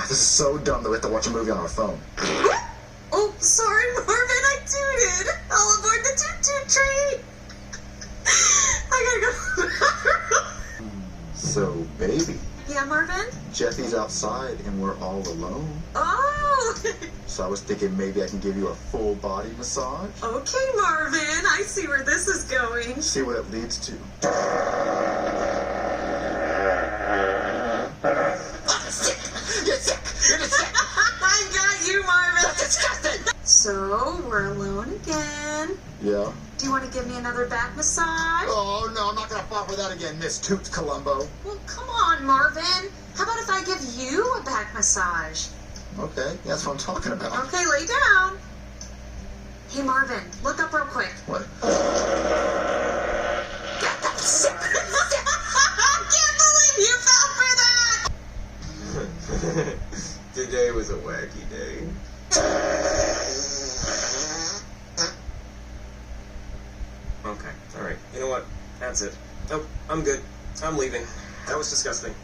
This is so dumb that we have to watch a movie on our phone. Oh, sorry, Marvin, I tooted. All aboard the toot-toot train. I gotta go. So, baby, Yeah, Marvin? Jeffy's outside and we're all alone. Oh! So I was thinking maybe I can give you a full body massage. Okay, Marvin, I see where this is going. See what it leads to. Get sick! You're sick! I got you, Marvin. That's disgusting! So, we're alone again. Yeah? Do you want to give me another back massage? Oh, no, I'm not gonna fall for that again, Miss Toots Columbo. Well, come on, Marvin. How about if I give you a back massage? Okay, that's what I'm talking about. Okay, lay down. Hey, Marvin, look up real quick. What? I can't believe you fell for that! Today was a wacky day. Okay, alright. You know what? That's it. Nope, I'm good. I'm leaving. That was disgusting.